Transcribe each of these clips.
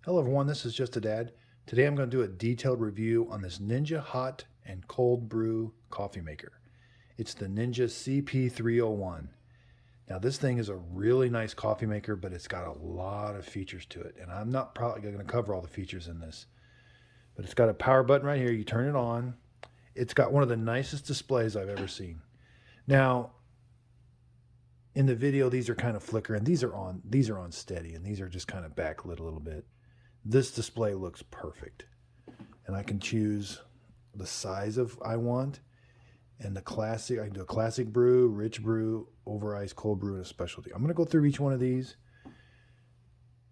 Hello everyone, this is Just a Dad. Today I'm going to do a detailed review on this Ninja hot and cold brew coffee maker. It's the Ninja CP301. Now this thing is a really nice coffee maker, but it's got a lot of features to it. And I'm not probably going to cover all the features in this. But it's got a power button right here. You turn it on. It's got one of the nicest displays I've ever seen. Now, in the video, these are kind of flickering. These are on steady, and these are just kind of backlit a little bit. This display looks perfect, and I can choose the size of I want, and the classic. I can do a classic brew, rich brew, over ice, cold brew, and a specialty. I'm going to go through each one of these.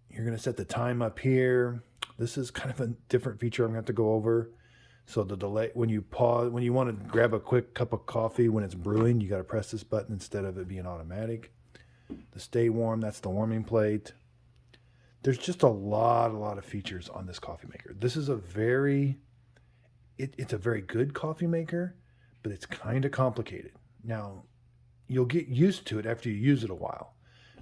You're going to set the time up here. This is kind of a different feature I'm going to have to go over. So the delay, when you pause, when you want to grab a quick cup of coffee when it's brewing, you got to press this button instead of it being automatic. The stay warm, that's the warming plate. There's just a lot of features on this coffee maker. This is a very, it's a very good coffee maker, but it's kind of complicated. Now, you'll get used to it after you use it a while.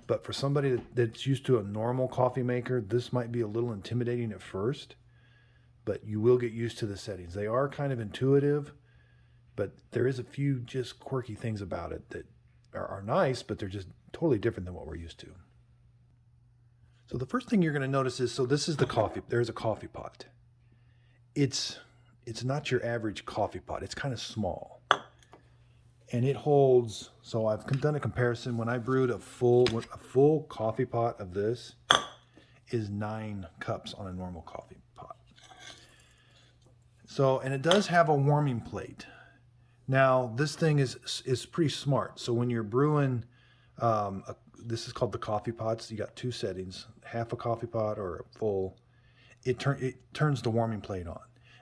But for somebody that's used to a normal coffee maker, this might be a little intimidating at first, but you will get used to the settings. They are kind of intuitive, but there is a few just quirky things about it that are nice, but they're just totally different than what we're used to. So the first thing you're going to notice is, so this is the coffee. There's a coffee pot. It's not your average coffee pot. It's kind of small. And it holds, so I've done a comparison. When I brewed a full coffee pot of this is 9 cups on a normal coffee pot. So, and it does have a warming plate. Now, this thing is pretty smart. So when you're brewing, this is called the coffee pots. You got 2 settings, half a coffee pot or a full. It turns the warming plate on.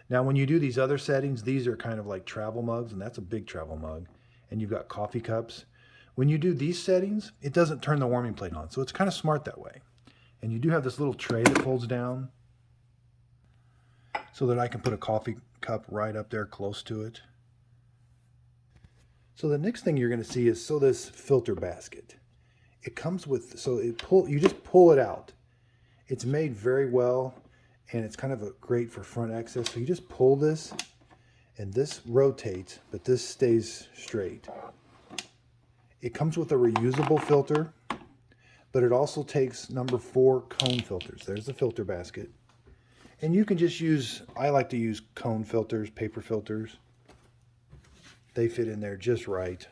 Now, when you do these other settings, these are kind of like travel mugs, and that's a big travel mug. And you've got coffee cups. When you do these settings, it doesn't turn the warming plate on. So it's kind of smart that way. And you do have this little tray that folds down so that I can put a coffee cup right up there close to it. So the next thing you're going to see is, so this filter basket. It comes with, so you just pull it out. It's made very well, and it's kind of great for front access. So you just pull this, and this rotates, but this stays straight. It comes with a reusable filter, but it also takes number 4 cone filters. There's the filter basket. And you can just use, I like to use cone filters, paper filters. They fit in there just right.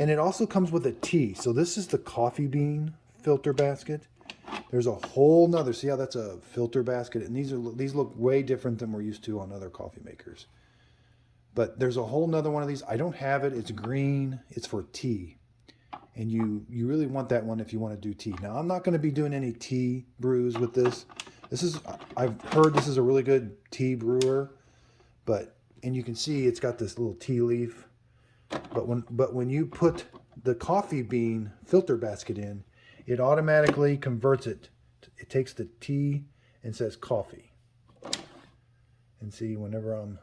And it also comes with a tea. So this is the coffee bean filter basket. There's a whole nother, see how that's a filter basket? And these look way different than we're used to on other coffee makers. But there's a whole nother one of these. I don't have it. It's green. It's for tea. And you really want that one if you want to do tea. Now, I'm not going to be doing any tea brews with this. I've heard this is a really good tea brewer. And you can see it's got this little tea leaf. But when you put the coffee bean filter basket in, it automatically converts it. It takes the tea and says coffee. And see, whenever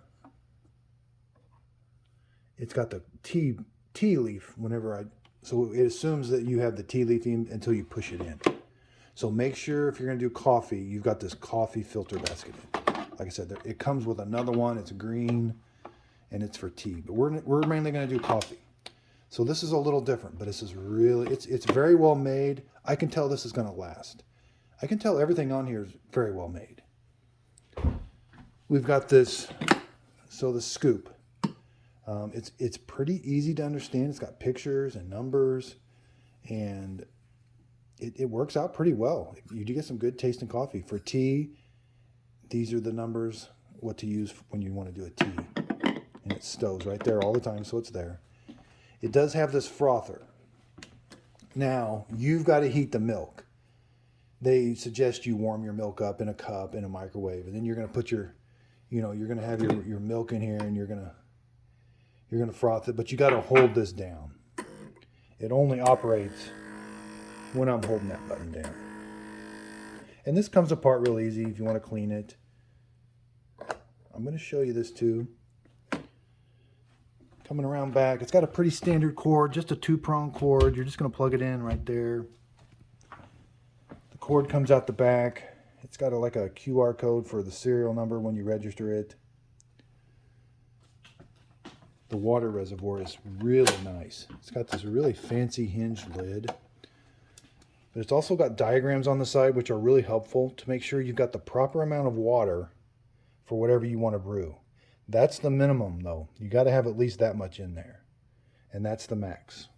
it's got the tea leaf so it assumes that you have the tea leaf in until you push it in. So make sure if you're going to do coffee, you've got this coffee filter basket in. Like I said, it comes with another one. It's green, and it's for tea. But we're mainly going to do coffee. So this is a little different, but this is really, it's very well made. I can tell this is going to last. I can tell everything on here is very well made. We've got this, so the scoop. It's pretty easy to understand. It's got pictures and numbers, and it works out pretty well. You do get some good tasting coffee. For tea, these are the numbers, what to use when you want to do a tea. And it stows right there all the time, so it's there. It does have this frother. Now, you've got to heat the milk. They suggest you warm your milk up in a cup in a microwave, and then you're going to put you're going to have your milk in here, and you're going to froth it, but you got to hold this down. It only operates when I'm holding that button down. And this comes apart real easy if you want to clean it. I'm going to show you this too. Coming around back, it's got a pretty standard cord, just a 2-prong cord. You're just going to plug it in right there. The cord comes out the back. It's got like a QR code for the serial number when you register it. The water reservoir is really nice. It's got this really fancy hinged lid. But it's also got diagrams on the side which are really helpful to make sure you've got the proper amount of water for whatever you want to brew. That's the minimum though. You got to have at least that much in there. And that's the max.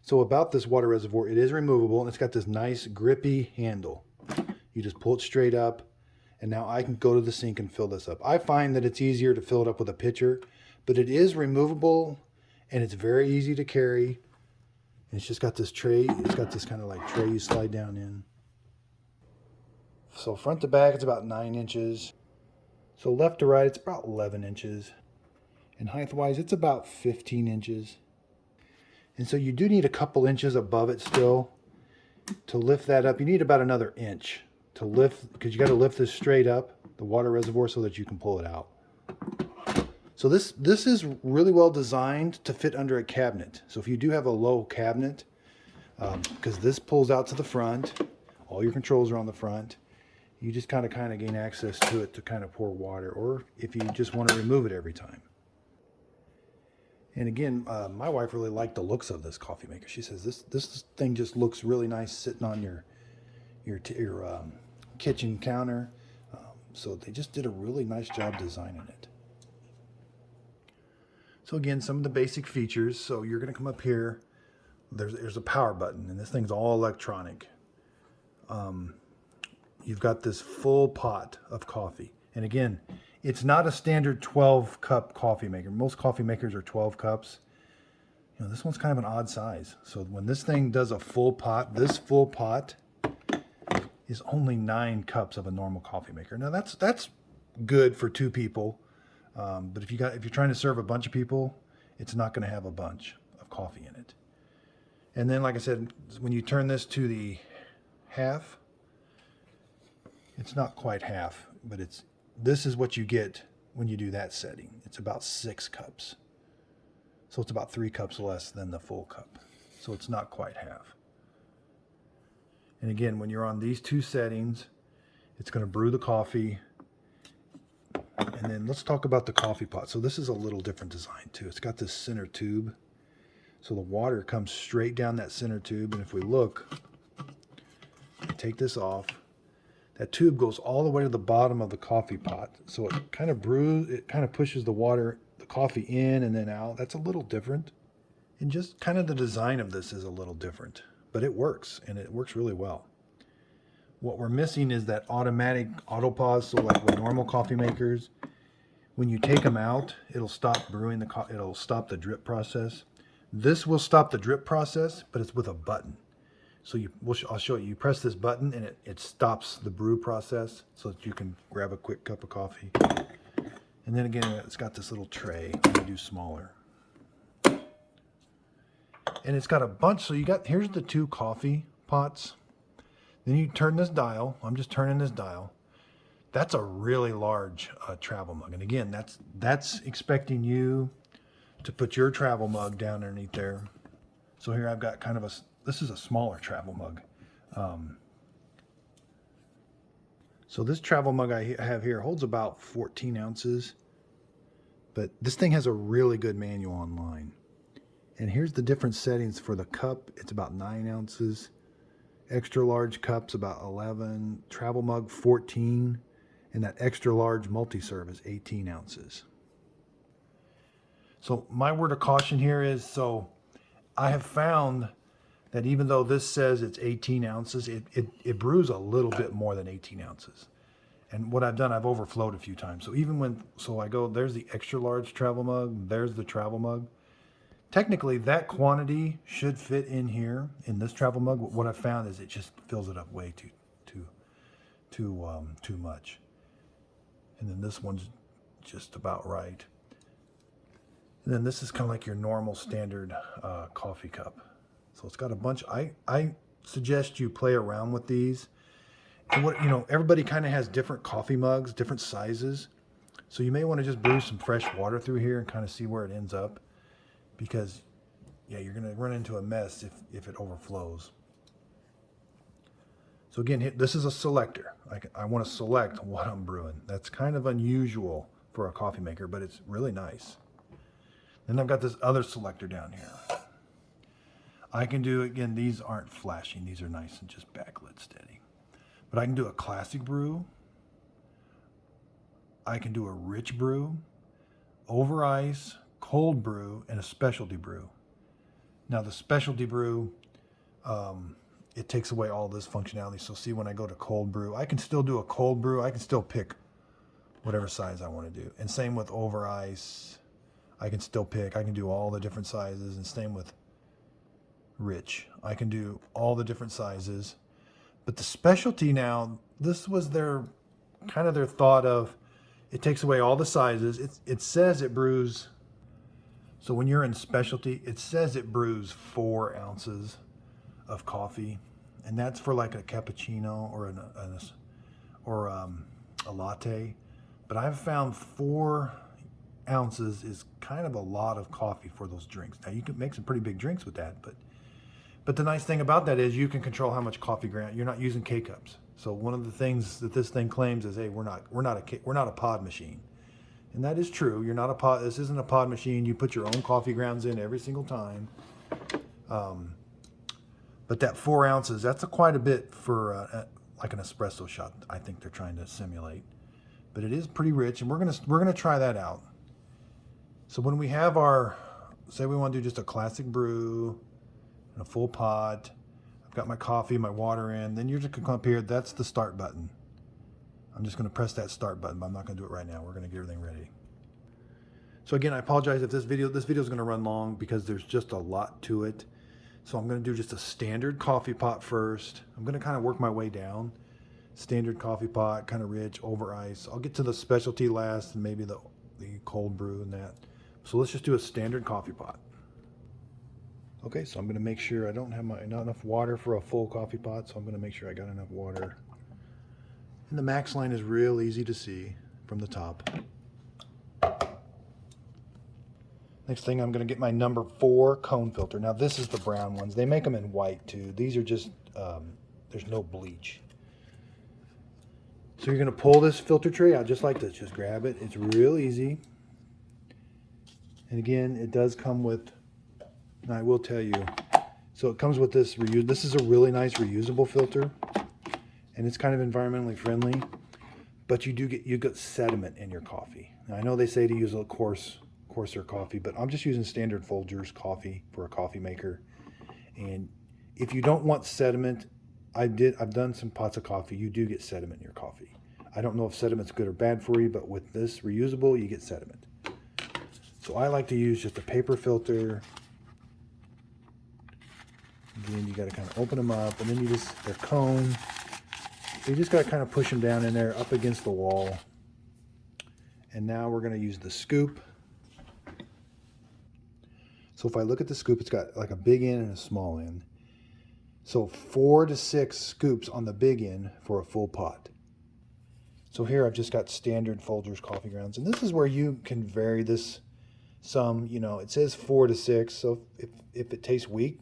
So about this water reservoir, it is removable and it's got this nice grippy handle. You just pull it straight up and now I can go to the sink and fill this up. I find that it's easier to fill it up with a pitcher, but it is removable and it's very easy to carry. And it's just got this tray. It's got this kind of like tray you slide down in. So front to back, it's about 9 inches. So left to right, it's about 11 inches. And height-wise, it's about 15 inches. And so you do need a couple inches above it still to lift that up. You need about another inch to lift, because you got to lift this straight up, the water reservoir, so that you can pull it out. So this is really well designed to fit under a cabinet. So if you do have a low cabinet, because this pulls out to the front, all your controls are on the front, you just kind of gain access to it to kind of pour water, or if you just want to remove it every time. And again, my wife really liked the looks of this coffee maker. She says this thing just looks really nice sitting on your kitchen counter. So they just did a really nice job designing it. So again, some of the basic features. So you're going to come up here. There's a power button, and this thing's all electronic. You've got this full pot of coffee. And again, it's not a standard 12-cup coffee maker. Most coffee makers are 12 cups. You know, this one's kind of an odd size. So when this thing does a full pot, this full pot is only 9 cups of a normal coffee maker. Now that's good for 2 people. But if you're trying to serve a bunch of people, it's not going to have a bunch of coffee in it. And then, like I said, when you turn this to the half, it's not quite half, but this is what you get when you do that setting. It's about 6 cups. So it's about 3 cups less than the full cup. So it's not quite half. And again, when you're on these 2 settings, it's going to brew the coffee. And then let's talk about the coffee pot. So this is a little different design too. It's got this center tube. So the water comes straight down that center tube. And if we look, take this off, that tube goes all the way to the bottom of the coffee pot. So it kind of pushes the coffee in and then out. That's a little different. And just kind of the design of this is a little different, but it works, and it works really well. What we're missing is that automatic auto pause. So like with normal coffee makers, when you take them out, it'll stop brewing it'll stop the drip process. This will stop the drip process, but it's with a button. So I'll show you. You press this button and it stops the brew process so that you can grab a quick cup of coffee. And then again, it's got this little tray. I'm gonna do smaller. And it's got a bunch. So here's the 2 coffee pots. Then you turn this dial. I'm just turning this dial. That's a really large travel mug. And again, that's expecting you to put your travel mug down underneath there. So here I've got kind of this is a smaller travel mug. So this travel mug I have here holds about 14 ounces. But this thing has a really good manual online. And here's the different settings for the cup. It's about 9 ounces. Extra large cups about 11. Travel mug 14. And that extra large multi-serve is 18 ounces. So my word of caution here is, so I have found that even though this says it's 18 ounces, it brews a little bit more than 18 ounces. And what I've done, I've overflowed a few times. So I go, there's the extra large travel mug, there's the travel mug. Technically, that quantity should fit in here in this travel mug. What I've found is it just fills it up way too much. And then this one's just about right. And then this is kind of like your normal standard coffee cup. So it's got a bunch. I suggest you play around with these. And everybody kind of has different coffee mugs, different sizes. So you may want to just brew some fresh water through here and kind of see where it ends up. Because, yeah, you're going to run into a mess if it overflows. So again, this is a selector. I want to select what I'm brewing. That's kind of unusual for a coffee maker, but it's really nice. Then I've got this other selector down here. I can do, again, these aren't flashing. These are nice and just backlit steady. But I can do a classic brew. I can do a rich brew, over ice, cold brew, and a specialty brew. Now the specialty brew, it takes away all this functionality. So see, when I go to cold brew, I can still do a cold brew. I can still pick whatever size I want to do. And same with over ice. I can still pick. I can do all the different sizes. And same with rich. I can do all the different sizes. But the specialty now, this was their kind of their thought of, it takes away all the sizes. It says it brews. So when you're in specialty, it says it brews 4 ounces of coffee, and that's for like a cappuccino or a latte. But I've found 4 ounces is kind of a lot of coffee for those drinks. Now you can make some pretty big drinks with that, but the nice thing about that is you can control how much coffee ground. You're not using K-cups. So one of the things that this thing claims is, hey, we're not a pod machine, and that is true. You're not a pod. This isn't a pod machine. You put your own coffee grounds in every single time. But that 4 ounces, that's quite a bit for like an espresso shot. I think they're trying to simulate, but it is pretty rich, and we're gonna try that out. So when we have our, say we want to do just a classic brew and a full pot, I've got my coffee, my water in, then you're just gonna come up here. That's the start button. I'm just gonna press that start button, but I'm not gonna do it right now. We're gonna get everything ready. So again, I apologize if this video is gonna run long because there's just a lot to it. So I'm going to do just a standard coffee pot first. I'm going to kind of work my way down. Standard coffee pot, kind of rich, over ice. I'll get to the specialty last and maybe the cold brew and that. So let's just do a standard coffee pot. Okay, so I'm going to make sure I don't have not enough water for a full coffee pot, so I'm going to make sure I got enough water. And the max line is real easy to see from the top. Next thing, I'm going to get my number 4 cone filter. Now this is the brown ones. They make them in white too. These are just, there's no bleach. So you're going to pull this filter tray out just like this. Just grab it. It's real easy. And again, it does come with, and I will tell you, so it comes with this this is a really nice reusable filter, and it's kind of environmentally friendly, but you get sediment in your coffee. Now I know they say to use a coarser coffee, but I'm just using standard Folgers coffee for a coffee maker. And if you don't want sediment, I've done some pots of coffee, you do get sediment in your coffee. I don't know if sediment's good or bad for you, but with this reusable, you get sediment. So I like to use just a paper filter. Again, you got to kind of open them up, and then they're cone. So you just got to kind of push them down in there up against the wall. And now we're going to use the scoop. So if I look at the scoop, it's got like a big end and a small end. So 4 to 6 scoops on the big end for a full pot. So here I've just got standard Folgers coffee grounds. And this is where you can vary this some. You know, it says 4 to 6. So if it tastes weak,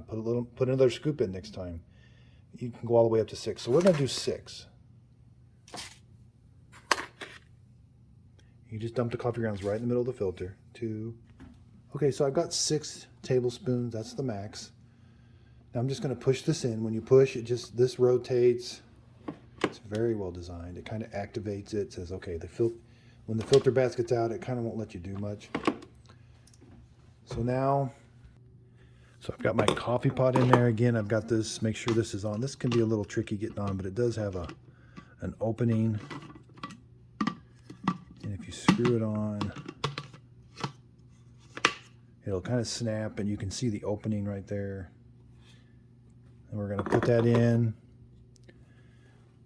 put another scoop in next time. You can go all the way up to 6. So we're going to do 6. You just dump the coffee grounds right in the middle of the filter. 2. Okay, so I've got 6 tablespoons. That's the max. Now I'm just going to push this in. When you push, this rotates. It's very well designed. It kind of activates it. It says, okay, when the filter basket's out, it kind of won't let you do much. So I've got my coffee pot in there. Again, I've got this. Make sure this is on. This can be a little tricky getting on, but it does have an opening. And if you screw it on, it'll kind of snap, and you can see the opening right there. And we're going to put that in.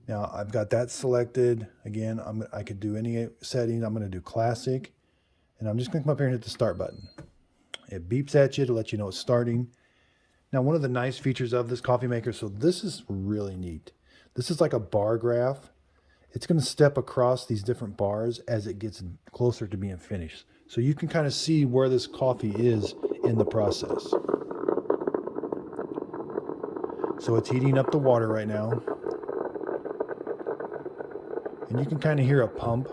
Now I've got that selected. Again, I could do any setting. I'm going to do classic, and I'm just going to come up here and hit the start button. It beeps at you to let you know it's starting. Now, one of the nice features of this coffee maker, so this is really neat. This is like a bar graph. It's going to step across these different bars as it gets closer to being finished. So you can kind of see where this coffee is in the process. So it's heating up the water right now. And you can kind of hear a pump.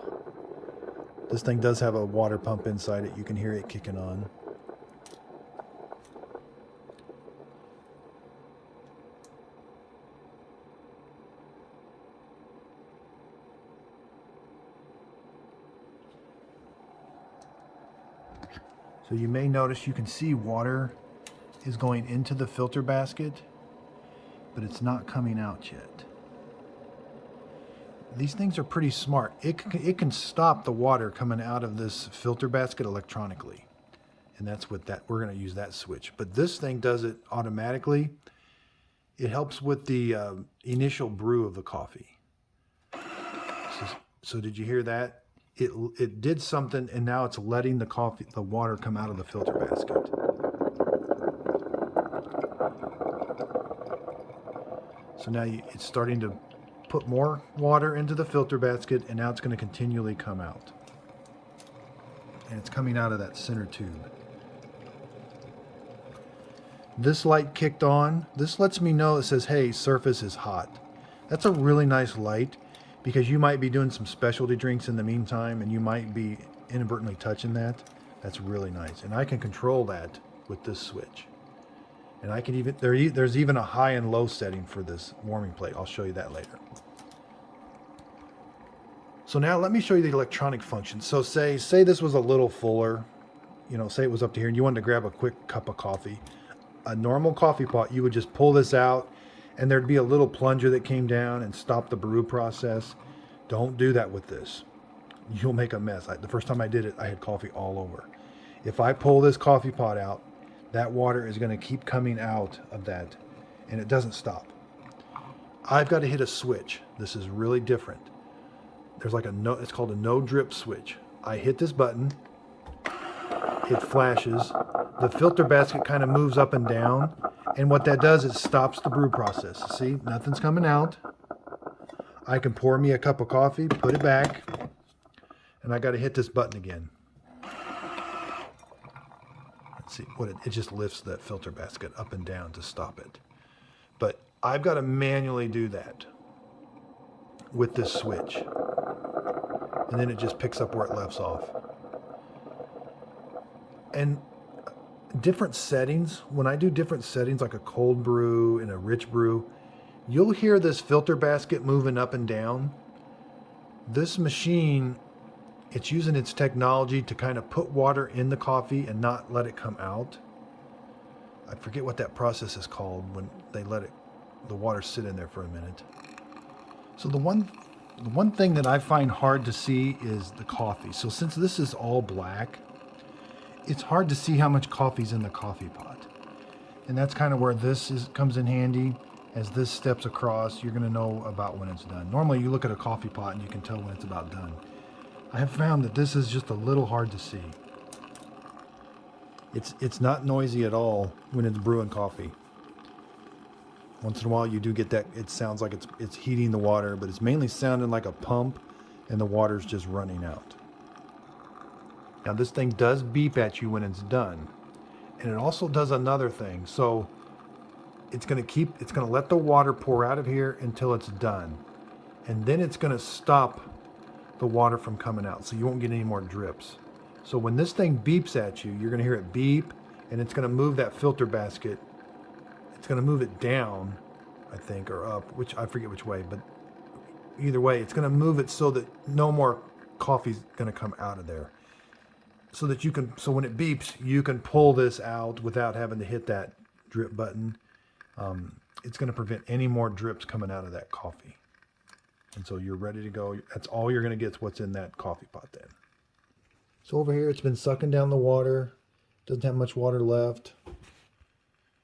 This thing does have a water pump inside it. You can hear it kicking on. So you may notice you can see water is going into the filter basket, but it's not coming out yet. These things are pretty smart. It can stop the water coming out of this filter basket electronically. And that's what we're going to use that switch. But this thing does it automatically. It helps with the initial brew of the coffee. So did you hear that? It did something, and now it's letting the water come out of the filter basket. So now it's starting to put more water into the filter basket, and now it's going to continually come out. And it's coming out of that center tube. This light kicked on. This lets me know, it says, hey, surface is hot. That's a really nice light, because you might be doing some specialty drinks in the meantime, and you might be inadvertently touching that. That's really nice. And I can control that with this switch. And I can even, there's even a high and low setting for this warming plate. I'll show you that later. So now let me show you the electronic function. So say this was a little fuller, say it was up to here and you wanted to grab a quick cup of coffee. A normal coffee pot, you would just pull this out and there'd be a little plunger that came down and stopped the brew process. Don't do that with this. You'll make a mess. The first time I did it, I had coffee all over. If I pull this coffee pot out, that water is going to keep coming out of that, and it doesn't stop. I've got to hit a switch. This is really different. There's like it's called a no drip switch. I hit this button, it flashes, the filter basket kind of moves up and down, and what that does is stops the brew process. See, nothing's coming out. I can pour me a cup of coffee, put it back, and I got to hit this button again. Let's see what it just lifts that filter basket up and down to stop it. But I've got to manually do that with this switch. And then it just picks up where it left off. And different settings, when I do different settings like a cold brew and a rich brew, you'll hear this filter basket moving up and down. This machine, it's using its technology to kind of put water in the coffee and not let it come out. I forget what that process is called when they let the water sit in there for a minute. So the one thing that I find hard to see is the coffee. So since this is all black, it's hard to see how much coffee's in the coffee pot. And that's kind of where comes in handy. As this steps across, you're going to know about when it's done. Normally you look at a coffee pot and you can tell when it's about done. I have found that this is just a little hard to see. It's not noisy at all when it's brewing coffee. Once in a while you do get that, it sounds like it's heating the water, but it's mainly sounding like a pump and the water's just running out. Now this thing does beep at you when it's done. And it also does another thing. So it's going to let the water pour out of here until it's done. And then it's going to stop the water from coming out, so you won't get any more drips. So when this thing beeps at you, you're going to hear it beep, and it's going to move that filter basket. It's going to move it down, I think, or up, which I forget which way, but either way, it's going to move it so that no more coffee's going to come out of there. So when it beeps, you can pull this out without having to hit that drip button. It's going to prevent any more drips coming out of that coffee. And so you're ready to go. That's all you're going to get is what's in that coffee pot then. So over here, it's been sucking down the water. Doesn't have much water left.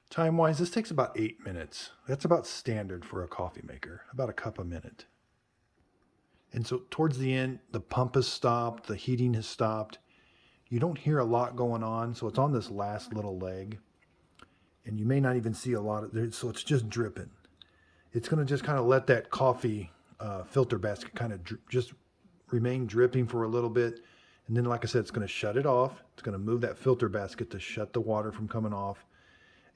Time-wise, this takes about 8 minutes. That's about standard for a coffee maker, about a cup a minute. And so towards the end, the pump has stopped, the heating has stopped. You don't hear a lot going on, so it's on this last little leg. And you may not even see a lot of it, so it's just dripping. It's going to just kind of let that coffee filter basket kind of just remain dripping for a little bit. And then, like I said, it's going to shut it off. It's going to move that filter basket to shut the water from coming off.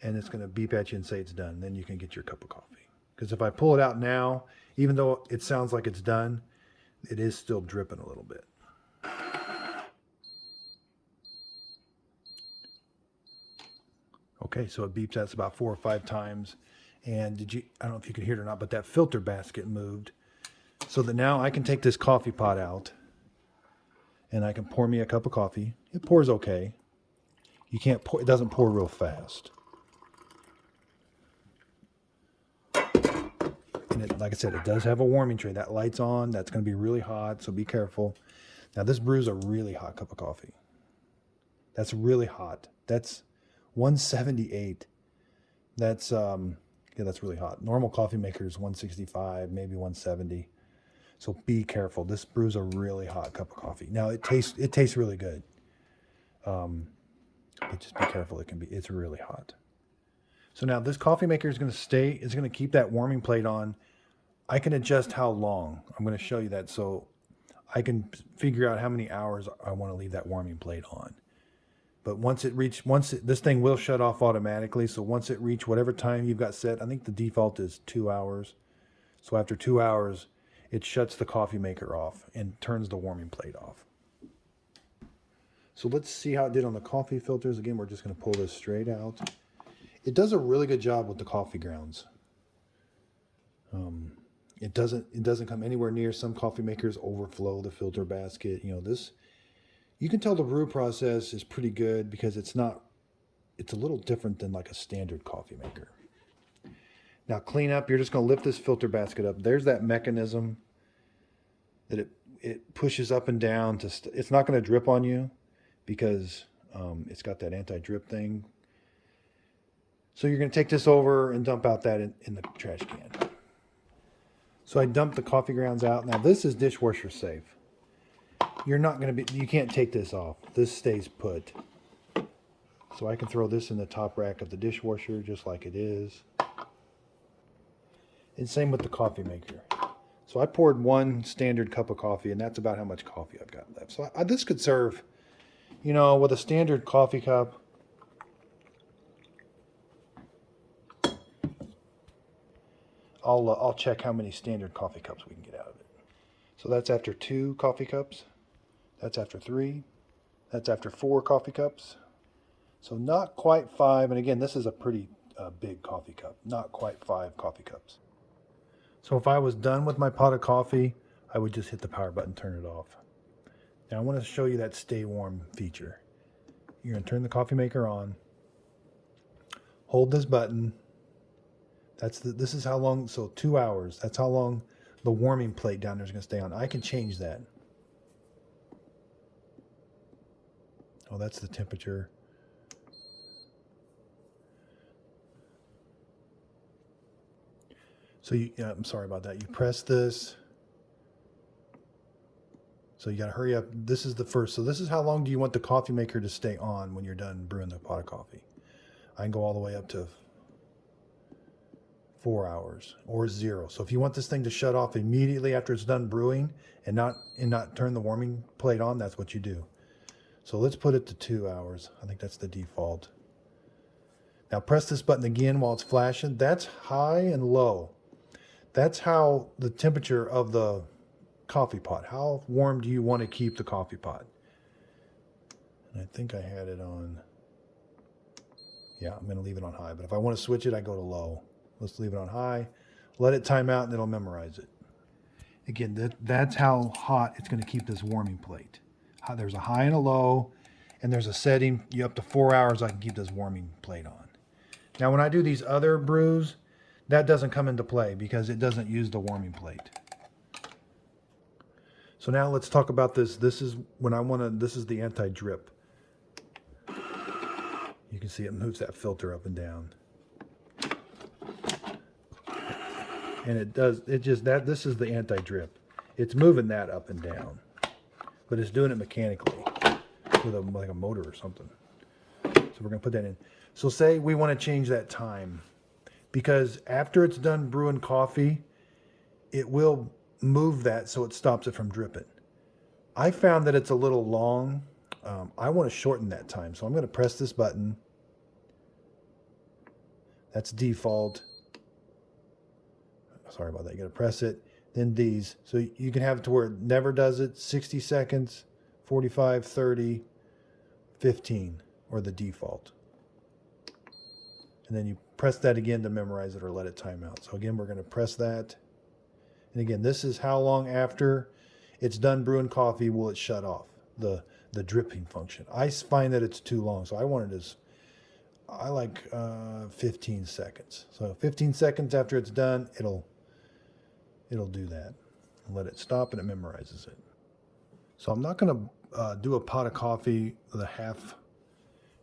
And it's going to beep at you and say it's done. Then you can get your cup of coffee. Because if I pull it out now, even though it sounds like it's done, it is still dripping a little bit. Okay, so it beeps that's about 4 or 5 times. And I don't know if you could hear it or not, but that filter basket moved. So that now I can take this coffee pot out and I can pour me a cup of coffee. It pours okay. You can't pour, it doesn't pour real fast. And it, like I said, it does have a warming tray. That light's on. That's going to be really hot, so be careful. Now this brews a really hot cup of coffee. That's really hot. That's 178. That's yeah, that's really hot. Normal coffee maker is 165, maybe 170. So be careful. This brews a really hot cup of coffee. Now it tastes really good. But just be careful. It's really hot. So now this coffee maker is going to keep that warming plate on. I can adjust how long. I'm going to show you that so I can figure out how many hours I want to leave that warming plate on. But this thing will shut off automatically. So once it reaches whatever time you've got set, I think the default is 2 hours. So after 2 hours, it shuts the coffee maker off and turns the warming plate off. So let's see how it did on the coffee filters. Again, we're just going to pull this straight out. It does a really good job with the coffee grounds. It doesn't come anywhere near. Some coffee makers overflow the filter basket. You know, you can tell the brew process is pretty good because it's a little different than like a standard coffee maker. Now clean up, you're just going to lift this filter basket up. There's that mechanism that it pushes up and down. It's not going to drip on you because it's got that anti-drip thing. So you're going to take this over and dump out that in the trash can. So I dumped the coffee grounds out. Now this is dishwasher safe. You can't take this off. This stays put. So I can throw this in the top rack of the dishwasher just like it is. And same with the coffee maker. So I poured 1 standard cup of coffee, and that's about how much coffee I've got left. So this could serve, you know, with a standard coffee cup. I'll check how many standard coffee cups we can get out of it. So that's after 2 coffee cups. That's after 3. That's after 4 coffee cups. So not quite 5. And again, this is a pretty big coffee cup. Not quite 5 coffee cups. So if I was done with my pot of coffee, I would just hit the power button, turn it off. Now I want to show you that stay warm feature. You're going to turn the coffee maker on. Hold this button. This is how long, so 2 hours. That's how long the warming plate down there is going to stay on. I can change that. Oh, that's the temperature. So I'm sorry about that. You press this. So you got to hurry up. This is the first. So this is how long do you want the coffee maker to stay on when you're done brewing the pot of coffee. I can go all the way up to 4 hours or 0. So if you want this thing to shut off immediately after it's done brewing and not turn the warming plate on, that's what you do. So let's put it to 2 hours. I think that's the default. Now press this button again while it's flashing. That's high and low. That's how the temperature of the coffee pot. How warm do you want to keep the coffee pot? And I think I had it on. Yeah, I'm going to leave it on high. But if I want to switch it, I go to low. Let's leave it on high. Let it time out and it'll memorize it. Again, that's how hot it's going to keep this warming plate. There's a high and a low, and there's a setting. You up to 4 hours, I can keep this warming plate on. Now, when I do these other brews, that doesn't come into play because it doesn't use the warming plate. So now let's talk about this. This is the anti-drip. You can see it moves that filter up and down. And this is the anti-drip. It's moving that up and down, but it's doing it mechanically with like a motor or something. So we're gonna put that in. So say we want to change that time, because after it's done brewing coffee, it will move that so it stops it from dripping. I found that it's a little long. I want to shorten that time. So I'm going to press this button. That's default. Sorry about that. You got to press it. then these. So you can have it to where it never does it, 60 seconds, 45, 30, 15, or the default. And then you press that again to memorize it or let it time out. So again, we're going to press that. And again, this is how long after it's done brewing coffee will it shut off, the dripping function. I find that it's too long, so I want it as, I like 15 seconds. So 15 seconds after it's done, it'll do that. Let it stop and it memorizes it. So I'm not going to do a pot of coffee with a half.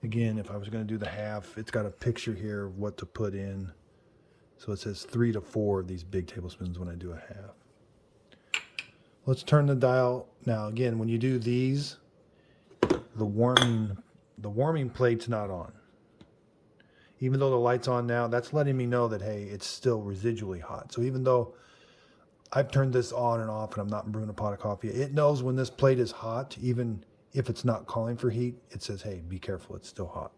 Again, if I was going to do the half, it's got a picture here of what to put in. So it says 3 to 4 of these big tablespoons when I do a half. Let's turn the dial. Now again, when you do these, the warming plate's not on. Even though the light's on now, that's letting me know that, hey, it's still residually hot. So even though I've turned this on and off and I'm not brewing a pot of coffee, it knows when this plate is hot, even if it's not calling for heat, it says, hey, be careful, it's still hot.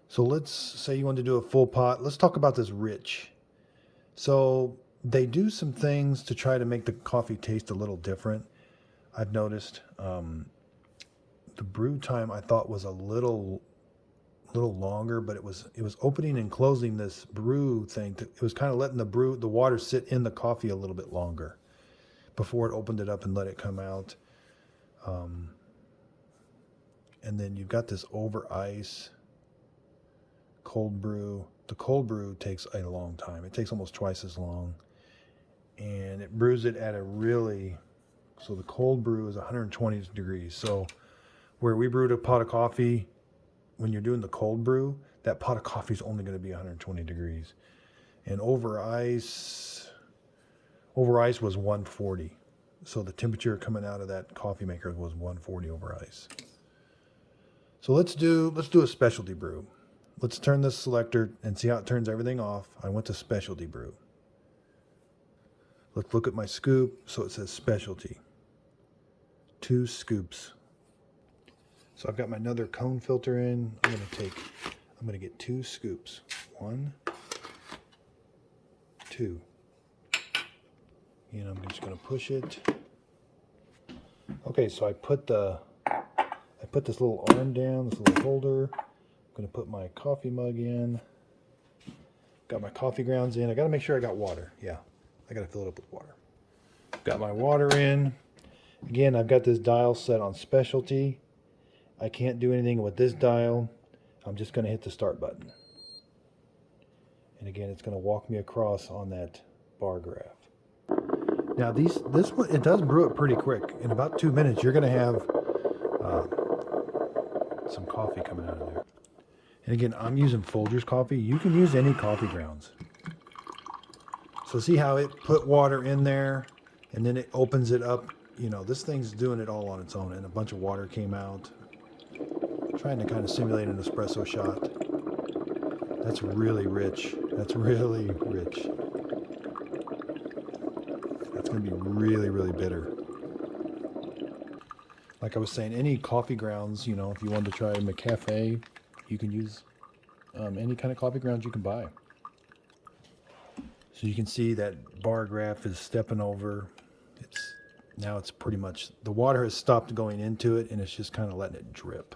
So let's say you want to do a full pot. Let's talk about this rich. So they do some things to try to make the coffee taste a little different. I've noticed the brew time I thought was a little longer, but it was opening and closing this brew thing. It was kind of letting the water sit in the coffee a little bit longer before it opened it up and let it come out. And then you've got this over ice cold brew. The cold brew takes a long time. It takes almost twice as long, and it brews it at a really, so the cold brew is 120 degrees. So where we brewed a pot of coffee, when you're doing the cold brew, that pot of coffee is only going to be 120 degrees. And over ice was 140. So the temperature coming out of that coffee maker was 140 over ice. So let's do a specialty brew. Let's turn this selector and see how it turns everything off. I went to specialty brew. Let's look at my scoop. So it says specialty. 2 scoops. So I've got my another cone filter in. I'm going to get 2 scoops. 1, 2. And I'm just going to push it. Okay, so I put this little arm down, this little holder. I'm going to put my coffee mug in. Got my coffee grounds in. I got to make sure I got water. Yeah, I got to fill it up with water. Got my water in. Again, I've got this dial set on specialty. I can't do anything with this dial. I'm just going to hit the start button. And again, it's going to walk me across on that bar graph. Now this one, it does brew it pretty quick. In about 2 minutes, you're going to have some coffee coming out of there. And again, I'm using Folgers coffee. You can use any coffee grounds. So see how it put water in there and then it opens it up. You know, this thing's doing it all on its own, and a bunch of water came out. Trying to kind of simulate an espresso shot. That's really rich. That's really rich. That's going to be really, really bitter. Like I was saying, any coffee grounds, you know, if you wanted to try a McCafe, you can use any kind of coffee grounds you can buy. So you can see that bar graph is stepping over. Now it's pretty much, the water has stopped going into it and it's just kind of letting it drip.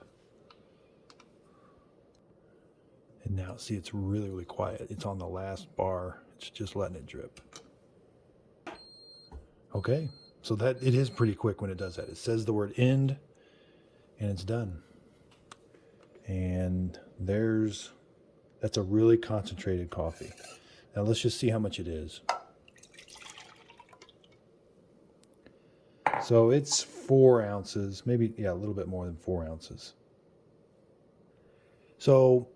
And now, see, it's really, really quiet. It's on the last bar. It's just letting it drip. Okay, so that it is pretty quick when it does that. It says the word end, and it's done. And that's a really concentrated coffee. Now let's just see how much it is. So it's 4 ounces, maybe, yeah, a little bit more than 4 ounces. So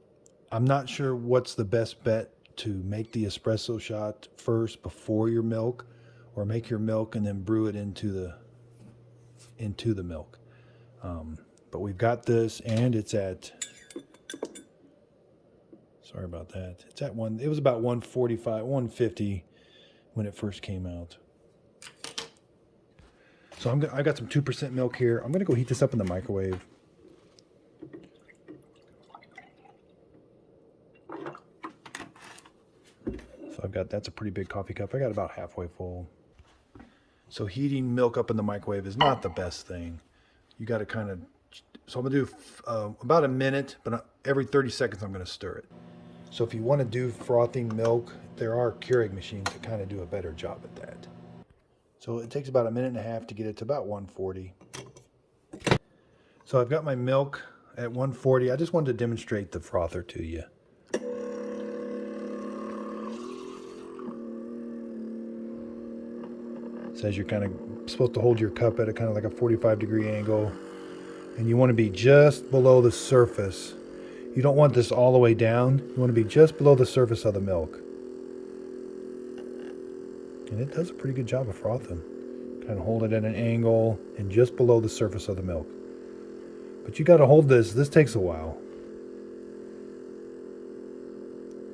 I'm not sure what's the best bet to make the espresso shot first before your milk, or make your milk and then brew it into the milk. But we've got this, and it's at, sorry about that. It's at it was about 145, 150 when it first came out. So I got some 2% milk here. I'm going to go heat this up in the microwave. So I've that's a pretty big coffee cup. I got about halfway full. So heating milk up in the microwave is not the best thing. You got to kind of, so I'm gonna do about a minute, but every 30 seconds I'm gonna stir it. So if you want to do frothing milk, there are Keurig machines that kind of do a better job at that. So it takes about a minute and a half to get it to about 140. So I've got my milk at 140. I just wanted to demonstrate the frother to you. It says you're kind of supposed to hold your cup at a kind of like a 45-degree angle. And you want to be just below the surface. You don't want this all the way down. You want to be just below the surface of the milk. And it does a pretty good job of frothing. Kind of hold it at an angle and just below the surface of the milk. But you got to hold this. This takes a while.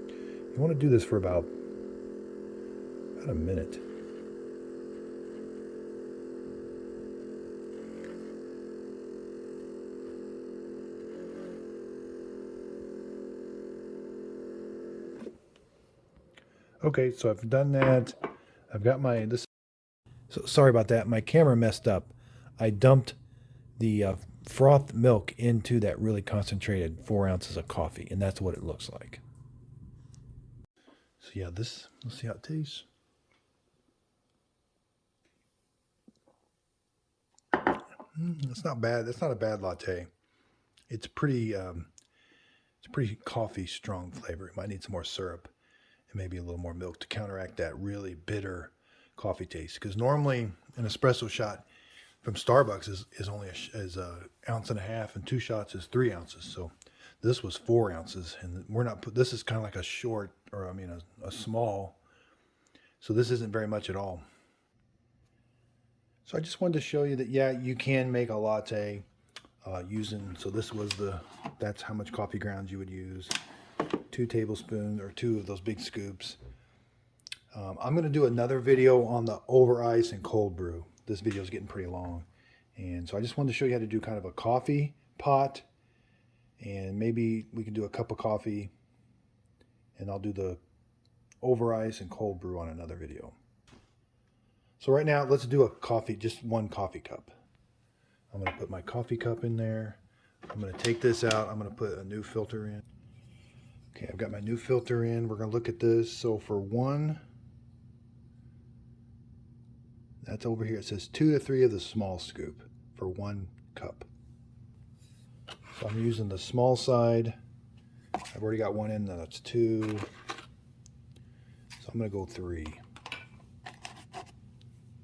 You want to do this for about a minute. Okay, so I've done that. I've got my this. So sorry about that. My camera messed up. I dumped the froth milk into that really concentrated 4 ounces of coffee, and that's what it looks like. So yeah, let's see how it tastes. It's not bad. That's not a bad latte. It's pretty coffee strong flavor. It might need some more syrup and maybe a little more milk to counteract that really bitter coffee taste. Because normally an espresso shot from Starbucks is only an ounce and a half, and 2 shots is 3 ounces. So this was 4 ounces, and this is kind of like a short, or I mean a small. So this isn't very much at all. So I just wanted to show you that, yeah, you can make a latte using, so that's how much coffee grounds you would use. 2 tablespoons, or 2 of those big scoops. I'm going to do another video on the over ice and cold brew. This video is getting pretty long. And so I just wanted to show you how to do kind of a coffee pot. And maybe we can do a cup of coffee. And I'll do the over ice and cold brew on another video. So right now, let's do a coffee, just 1 coffee cup. I'm going to put my coffee cup in there. I'm going to take this out. I'm going to put a new filter in. Okay, I've got my new filter in. We're going to look at this. So for 1, that's over here. It says 2 to 3 of the small scoop for 1 cup. So I'm using the small side. I've already got 1 in, that's 2. So I'm going to go 3.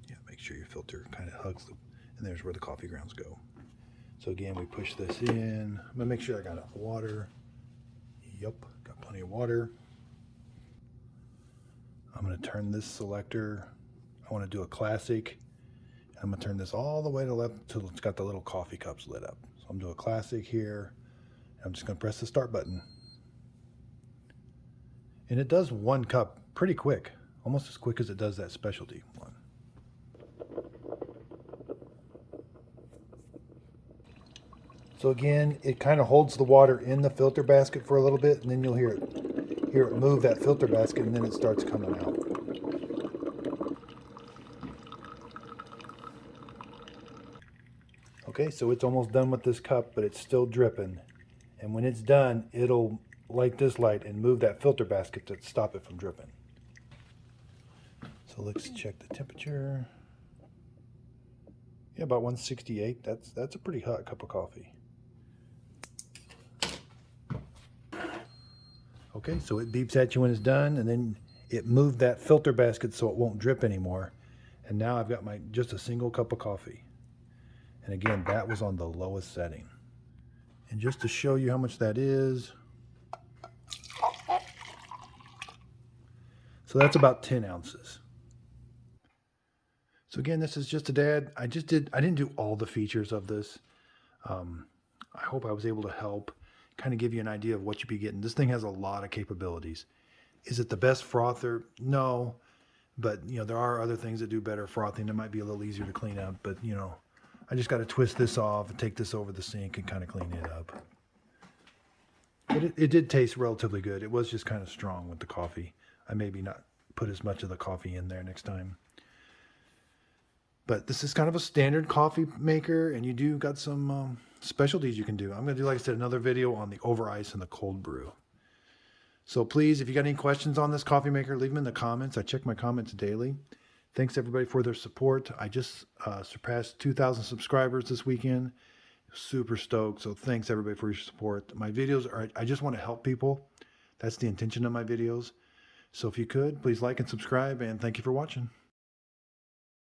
Yeah, make sure your filter kind of hugs and there's where the coffee grounds go. So again, we push this in. I'm going to make sure I got enough water. Yep, got plenty of water. I'm going to turn this selector. I want to do a classic. I'm going to turn this all the way to the left until it's got the little coffee cups lit up. So I'm doing a classic here. I'm just going to press the start button. And it does 1 cup pretty quick, almost as quick as it does that specialty one. So again, it kind of holds the water in the filter basket for a little bit, and then you'll hear it move that filter basket, and then it starts coming out. Okay, so it's almost done with this cup, but it's still dripping. And when it's done, it'll light this light and move that filter basket to stop it from dripping. So let's check the temperature. Yeah, about 168. That's a pretty hot cup of coffee. Okay, so it beeps at you when it's done, and then it moved that filter basket so it won't drip anymore. And now I've got just a single cup of coffee. And again, that was on the lowest setting. And just to show you how much that is, so that's about 10 ounces. So again, this is just a dad. I didn't do all the features of this. I hope I was able to help kind of give you an idea of what you'd be getting. This thing has a lot of capabilities. Is it the best frother? No, but there are other things that do better frothing. It might be a little easier to clean up, but I just got to twist this off and take this over the sink and kind of clean it up. But it did taste relatively good. It was just kind of strong with the coffee. I maybe not put as much of the coffee in there next time. But this is kind of a standard coffee maker, and you do got some specialties you can do. I'm going to do, like I said, another video on the over ice and the cold brew. So please, if you got any questions on this coffee maker, leave them in the comments. I check my comments daily. Thanks everybody for their support. I just surpassed 2,000 subscribers this weekend. Super stoked. So thanks everybody for your support. My videos are, I just want to help people. That's the intention of my videos. So if you could, please like and subscribe, and thank you for watching.